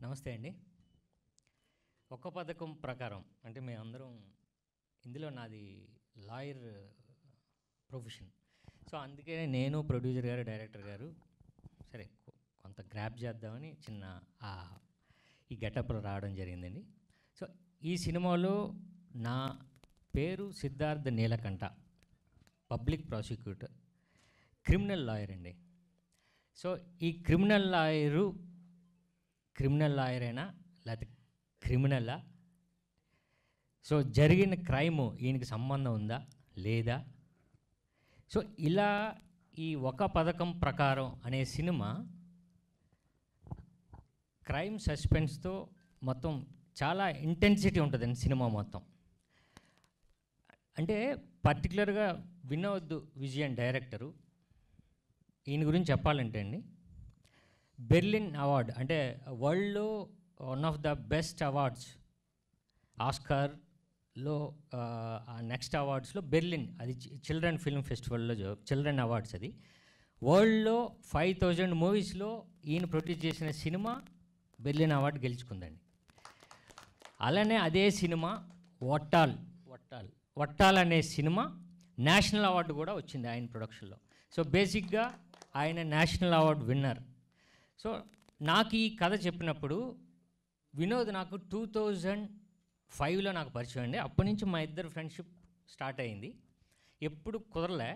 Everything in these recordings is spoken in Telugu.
నమస్తే అండి. ఒక్క పథకం ప్రకారం అంటే మేమందరం ఇందులో నాది లాయర్ ప్రొఫెషన్. సో అందుకే నేను ప్రొడ్యూసర్ గారు, డైరెక్టర్ గారు సరే కొంత గ్రాప్ చేద్దామని చిన్న ఈ గెటప్లో రావడం జరిగిందండి. సో ఈ సినిమాలో నా పేరు Siddhartha Neelakantha, public prosecutor, criminal lawyer అండి. సో ఈ క్రిమినల్ లాయరేనా లేకపోతే క్రిమినలా? సో జరిగిన క్రైము ఈయనకి సంబంధం ఉందా లేదా? సో ఇలా ఈ ఒక పథకం ప్రకారం అనే సినిమా క్రైమ్ సస్పెన్స్తో మొత్తం చాలా ఇంటెన్సిటీ ఉంటుందండి సినిమా మొత్తం. అంటే పర్టికులర్గా వినోద్ విజయన్ డైరెక్టరు, ఈయన గురించి చెప్పాలంటే అండి, బెర్లిన్ అవార్డ్ అంటే వరల్డ్లో one of the best awards, ఆస్కార్లో నెక్స్ట్ అవార్డ్స్లో బెర్లిన్, అది చిల్డ్రన్ ఫిల్మ్ ఫెస్టివల్లో చిల్డ్రన్ అవార్డ్స్. అది వరల్డ్లో 5000 మూవీస్లో ఈయన ప్రొడ్యూస్ చేసిన సినిమా బెర్లిన్ అవార్డు గెలుచుకుందండి. అలానే అదే సినిమా వట్టాల్ అనే సినిమా నేషనల్ అవార్డు కూడా వచ్చింది ఆయన ప్రొడక్షన్లో. సో బేసిక్గా ఆయన నేషనల్ అవార్డు విన్నర్. సో నాకు ఈ కథ చెప్పినప్పుడు వినోద్ నాకు 2005లో నాకు పరిచయం అండి. అప్పటి నుంచి మా ఇద్దరు ఫ్రెండ్షిప్ స్టార్ట్ అయింది. ఎప్పుడు కుదరలే.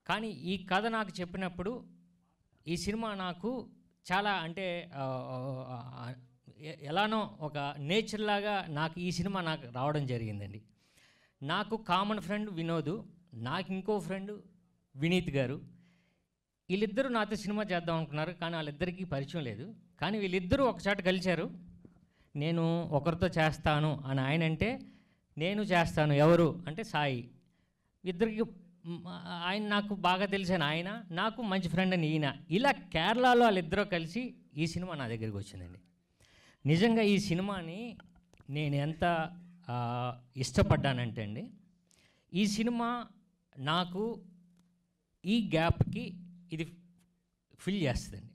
కానీ ఈ కథ నాకు చెప్పినప్పుడు ఈ సినిమా నాకు చాలా అంటే ఎలానో ఒక నేచర్ లాగా నాకు ఈ సినిమా నాకు రావడం జరిగిందండి. నాకు కామన్ ఫ్రెండ్ వినోద్, నాకు ఇంకో ఫ్రెండ్ వినీత్ గారు. వీళ్ళిద్దరూ నాతో సినిమా చేద్దాం అనుకున్నారు, కానీ వాళ్ళిద్దరికీ పరిచయం లేదు. కానీ వీళ్ళిద్దరూ ఒకచోట కలిశారు. నేను ఒకరితో చేస్తాను అని ఆయన అంటే, నేను చేస్తాను ఎవరు అంటే సాయి. ఇద్దరికి ఆయన నాకు బాగా తెలిసిన ఆయన, నాకు మంచి ఫ్రెండ్ అని ఈయన. ఇలా కేరళలో వాళ్ళిద్దరూ కలిసి ఈ సినిమా నా దగ్గరికి వచ్చిందండి. నిజంగా ఈ సినిమాని నేను ఎంత ఇష్టపడ్డానంటే అండి, ఈ సినిమా నాకు ఈ గ్యాప్కి ఇది ఫిల్ చేస్తుందండి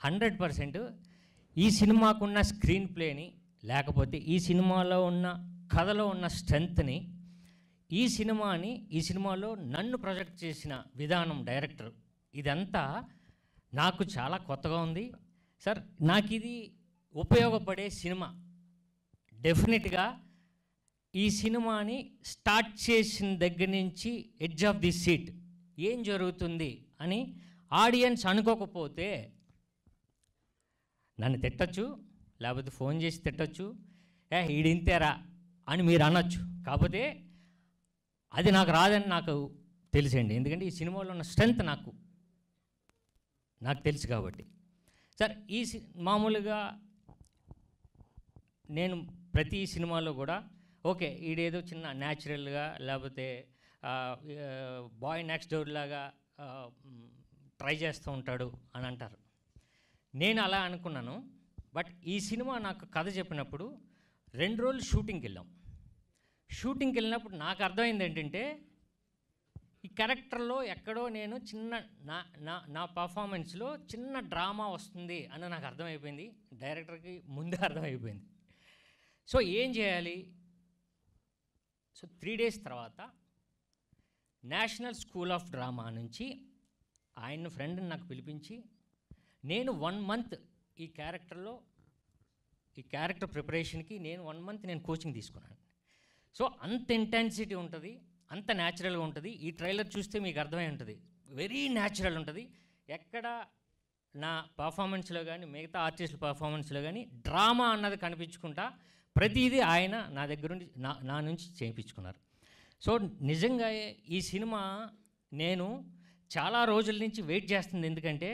100%. ఈ సినిమాకున్న స్క్రీన్ ప్లేని, లేకపోతే ఈ సినిమాలో ఉన్న కథలో ఉన్న స్ట్రెంగ్త్ని, ఈ సినిమాలో నన్ను ప్రొజెక్ట్ చేసిన విధానం, డైరెక్టర్, ఇదంతా నాకు చాలా కొత్తగా ఉంది సార్. నాకు ఇది ఉపయోగపడే సినిమా. డెఫినెట్గా ఈ సినిమాని స్టార్ట్ చేసిన దగ్గర నుంచి ఎడ్జ్ ఆఫ్ ది సీట్ ఏం జరుగుతుంది అని ఆడియన్స్ అనుకోకపోతే నన్ను తిట్టచ్చు, లేకపోతే ఫోన్ చేసి తిట్టచ్చు, ఈడింతేరా అని మీరు అనొచ్చు. కాకపోతే అది నాకు రాదని నాకు తెలుసండి. ఎందుకంటే ఈ సినిమాలో ఉన్న స్ట్రెంగ్త్ నాకు తెలుసు కాబట్టి. సార్ మామూలుగా నేను ప్రతి సినిమాలో కూడా ఓకే ఈడేదో చిన్న న్యాచురల్గా లేకపోతే బాయ్ నెక్స్ట్ డోర్ లాగా ట్రై చేస్తూ ఉంటాడు అని అంటారు. నేను అలా అనుకున్నాను. బట్ ఈ సినిమా నాకు కథ చెప్పినప్పుడు 2 రోజులు షూటింగ్కి వెళ్ళినప్పుడు నాకు అర్థమైంది ఏంటంటే, ఈ క్యారెక్టర్లో ఎక్కడో నేను చిన్న నా పర్ఫార్మెన్స్లో చిన్న డ్రామా వస్తుంది అని నాకు అర్థమైపోయింది. డైరెక్టర్కి ముందే అర్థమైపోయింది. సో ఏం చేయాలి? సో 3 days తర్వాత నేషనల్ స్కూల్ ఆఫ్ డ్రామా నుంచి ఆయన ఫ్రెండ్ని నాకు పిలిపించి, నేను 1 month ఈ క్యారెక్టర్ ప్రిపరేషన్కి నేను 1 month నేను కోచింగ్ తీసుకున్నాను. సో అంత ఇంటెన్సిటీ ఉంటుంది, అంత న్యాచురల్గా ఉంటుంది. ఈ ట్రైలర్ చూస్తే మీకు అర్థమై ఉంటుంది, వెరీ న్యాచురల్ ఉంటుంది. ఎక్కడ నా పర్ఫార్మెన్స్లో కానీ మిగతా ఆర్టిస్టుల పర్ఫార్మెన్స్లో కానీ డ్రామా అన్నది కనిపించుకుంటా ప్రతిదీ ఆయన నా దగ్గర నుండి నా నుంచి చేయించుకున్నారు. సో నిజంగా ఈ సినిమా నేను చాలా రోజుల నుంచి వెయిట్ చేస్తుంది. ఎందుకంటే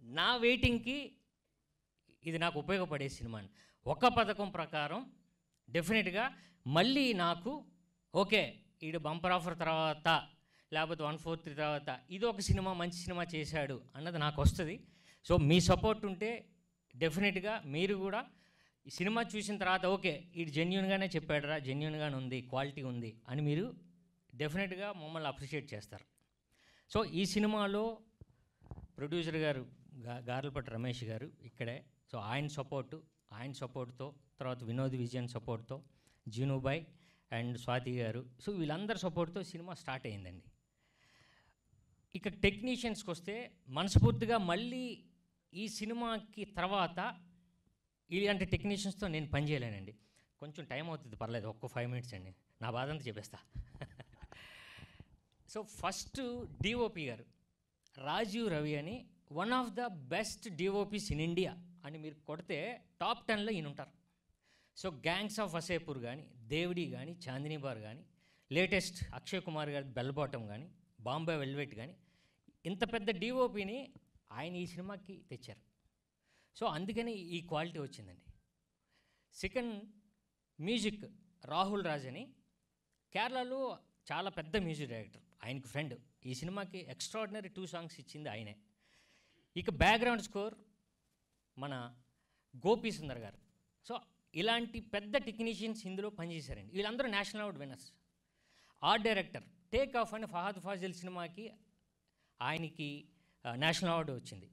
నా వెయిటింగ్కి ఇది నాకు ఉపయోగపడే సినిమా. ఒక పథకం ప్రకారం డెఫినెట్గా మళ్ళీ నాకు ఓకే ఈడు బంపర్ ఆఫర్ తర్వాత లేకపోతే 143 తర్వాత ఇది ఒక సినిమా మంచి సినిమా చేశాడు అన్నది నాకు వస్తుంది. సో మీ సపోర్ట్ ఉంటే డెఫినెట్గా మీరు కూడా ఈ సినిమా చూసిన తర్వాత ఓకే ఇది జెన్యూన్గానే చెప్పాడురా, జెన్యూన్గానే ఉంది, క్వాలిటీ ఉంది అని మీరు డెఫినెట్గా మమ్మల్ని అప్రిషియేట్ చేస్తారు. సో ఈ సినిమాలో ప్రొడ్యూసర్ గారు గార్లపట్టి రమేష్ గారు ఇక్కడే. సో ఆయన సపోర్టు, ఆయన సపోర్ట్తో, తర్వాత వినోద్ విజయన్ సపోర్ట్తో, జీనుబాయ్ అండ్ స్వాతి గారు, సో వీళ్ళందరి సపోర్ట్తో సినిమా స్టార్ట్ అయిందండి. ఇక టెక్నీషియన్స్కి వస్తే మనస్ఫూర్తిగా మళ్ళీ ఈ సినిమాకి తర్వాత ఇలాంటి టెక్నీషియన్స్తో నేను పనిచేయలేనండి. కొంచెం టైం అవుతుంది, పర్లేదు, ఒక్క 5 మినిట్స్ అండి, నా బాధ అంతా చెప్పేస్తా. సో ఫస్ట్ డిఓపి గారు రాజీవ్ రవి అని, one of the best DOPs in India అని మీరు కొడితే టాప్ 10లో ఈయన ఉంటారు. సో గ్యాంగ్స్ ఆఫ్ వసేపూర్ కానీ, దేవుడి కానీ, చాందినీ బార్ కానీ, లేటెస్ట్ అక్షయ్ కుమార్ గారి బెల్ బాటమ్ కానీ, బాంబే వెల్వెట్ కానీ, ఇంత పెద్ద డిఓపిని ఆయన ఈ సినిమాకి తెచ్చారు. సో అందుకని ఈ క్వాలిటీ వచ్చిందండి. సెకండ్, మ్యూజిక్ రాహుల్ రాజ్ అని, కేరళలో చాలా పెద్ద మ్యూజిక్ డైరెక్టర్, ఆయనకి ఫ్రెండ్. ఈ సినిమాకి ఎక్స్ట్రాడినరీ 2 సాంగ్స్ ఇచ్చింది ఆయనే. ఇక బ్యాక్గ్రౌండ్ స్కోర్ మన గోపీ సుందర్ గారు. సో ఇలాంటి పెద్ద టెక్నీషియన్స్ ఇందులో పనిచేశారండి. వీళ్ళందరూ national award winners. Art director take off అని ఫహద్ ఫాజిల్ సినిమాకి ఆయనకి నేషనల్ అవార్డు వచ్చింది.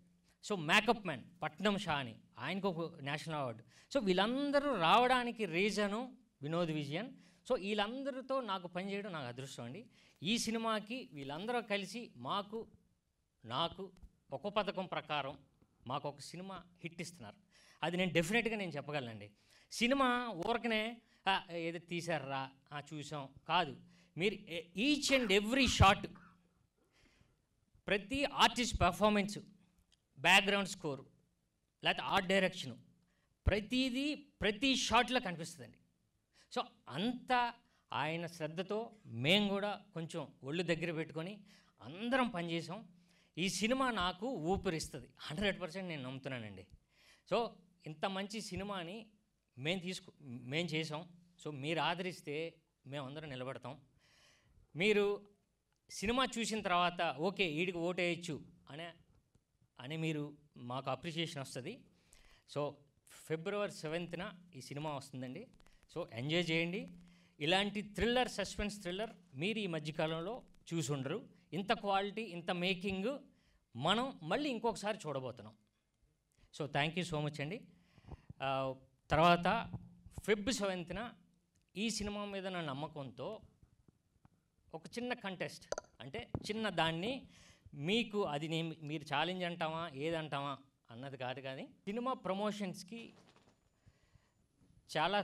సో మేకప్ మ్యాన్ పట్నం షా అని, ఆయనకు ఒక నేషనల్ అవార్డు. సో వీళ్ళందరూ రావడానికి రీజను వినోద్ విజయన్. సో వీళ్ళందరితో నాకు పనిచేయడం నాకు అదృష్టం అండి. ఈ సినిమాకి వీళ్ళందరూ కలిసి నాకు ఒక పథకం ప్రకారం మాకు ఒక సినిమా హిట్ ఇస్తున్నారు. అది నేను డెఫినెట్గా నేను చెప్పగలనండి. సినిమా ఊరకనే ఏదో తీశారా చూసాం కాదు. మీరు ఈచ్ అండ్ ఎవ్రీ షాట్, ప్రతి ఆర్టిస్ట్ పర్ఫార్మెన్స్, బ్యాక్గ్రౌండ్ స్కోరు, లేకపోతే ఆర్ట్ డైరెక్షను, ప్రతిదీ ప్రతి షాట్లో కనిపిస్తుందండి. సో అంత ఆయన శ్రద్ధతో మేము కూడా కొంచెం ఒళ్ళు దగ్గర పెట్టుకొని అందరం పనిచేసాం. ఈ సినిమా నాకు ఊపిరిస్తుంది 100% నేను నమ్ముతున్నానండి. సో ఇంత మంచి సినిమాని మేము చేసాం. సో మీరు ఆదరిస్తే మేమందరం నిలబడతాం. మీరు సినిమా చూసిన తర్వాత ఓకే వీడికి ఓటేయచ్చు అని మీరు మాకు అప్రిషియేషన్ వస్తుంది. సో February 7th ఈ సినిమా వస్తుందండి. సో ఎంజాయ్ చేయండి. ఇలాంటి థ్రిల్లర్, సస్పెన్స్ థ్రిల్లర్ మీరు ఈ మధ్యకాలంలో చూసి ఉండరు. ఇంత క్వాలిటీ, ఇంత మేకింగ్ మనం మళ్ళీ ఇంకొకసారి చూడబోతున్నాం. So thank you so much అండి. తర్వాత February 7th ఈ సినిమా మీద నా నమ్మకంతో ఒక చిన్న కంటెస్ట్, అంటే చిన్న దాన్ని మీకు అది మీరు ఛాలెంజ్ అంటామా ఏదంటామా అన్నది కాదు, కానీ సినిమా ప్రమోషన్స్కి చాలా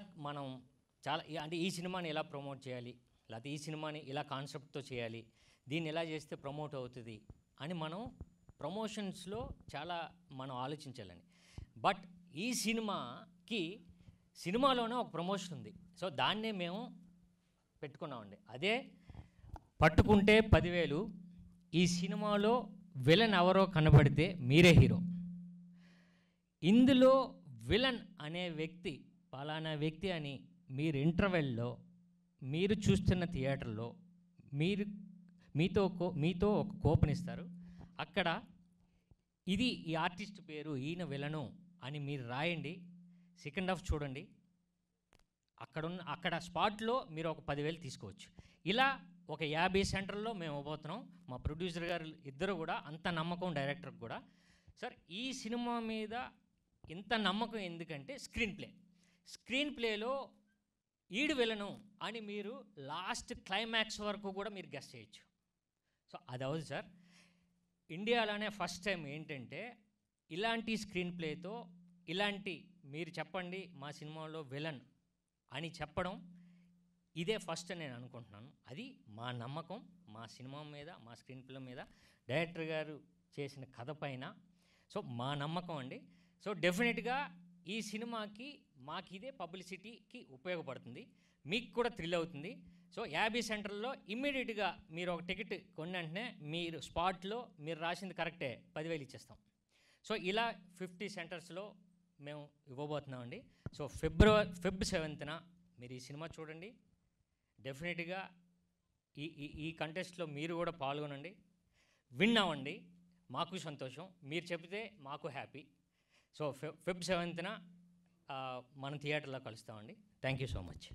అంటే ఈ సినిమాని ఎలా ప్రమోట్ చేయాలి, లేకపోతే ఈ సినిమాని ఇలా కాన్సెప్ట్తో చేయాలి, దీన్ని ఎలా చేస్తే ప్రమోట్ అవుతుంది అని మనం ప్రమోషన్స్లో చాలా మనం ఆలోచించాలని. బట్ ఈ సినిమాలోనే ఒక ప్రమోషన్ ఉంది. సో దాన్నే మేము పెట్టుకున్నామండి. అదే పట్టుకుంటే 10,000. ఈ సినిమాలో విలన్ ఎవరో కనబడితే మీరే హీరో. ఇందులో విలన్ అనే వ్యక్తి పలానా వ్యక్తి అని మీరు ఇంటర్వెల్లో మీరు చూస్తున్న థియేటర్లో మీతో ఒక కూపన్ ఇస్తారు. అక్కడ ఇది ఈ ఆర్టిస్ట్ పేరు, ఈయన విలను అని మీరు రాయండి. సెకండ్ హాఫ్ చూడండి. అక్కడ స్పాట్లో మీరు ఒక 10,000 తీసుకోవచ్చు. ఇలా ఒక 50 సెంటర్లో మేము ఇవ్వబోతున్నాం. మా ప్రొడ్యూసర్ గారు ఇద్దరు కూడా అంత నమ్మకం, డైరెక్టర్కి కూడా. సార్ ఈ సినిమా మీద ఇంత నమ్మకం ఎందుకంటే స్క్రీన్ ప్లేలో ఈడు విలను అని మీరు లాస్ట్ క్లైమాక్స్ వరకు కూడా మీరు గెస్ చేయొచ్చు. సో అది అవును సార్. ఇండియాలోనే ఫస్ట్ టైం ఏంటంటే ఇలాంటి స్క్రీన్ ప్లేతో ఇలాంటి మీరు చెప్పండి మా సినిమాలో విలన్ అని చెప్పడం ఇదే ఫస్ట్ అని నేను అనుకుంటున్నాను. అది మా నమ్మకం, మా సినిమా మీద, మా స్క్రీన్ ప్లే మీద, డైరెక్టర్ గారు చేసిన కథ పైన. సో మా నమ్మకం అండి. సో డెఫినెట్గా ఈ సినిమాకి మాకు ఇదే పబ్లిసిటీకి ఉపయోగపడుతుంది, మీకు కూడా థ్రిల్ అవుతుంది. సో 50 సెంటర్లో ఇమ్మీడియట్గా మీరు ఒక టికెట్ కొన్న వెంటనే మీరు స్పాట్లో మీరు రాసింది కరెక్టే 10,000 ఇచ్చేస్తాం. సో ఇలా 50 సెంటర్స్లో మేము ఇవ్వబోతున్నామండి. సో February 7th మీరు ఈ సినిమా చూడండి. డెఫినెట్గా ఈ కంటెస్ట్లో మీరు కూడా పాల్గొనండి, విన్ అవ్వండి. మాకు సంతోషం, మీరు చెబితే మాకు హ్యాపీ. సో February 7th మనం థియేటర్లో కలుస్తామండి. Thank you so much.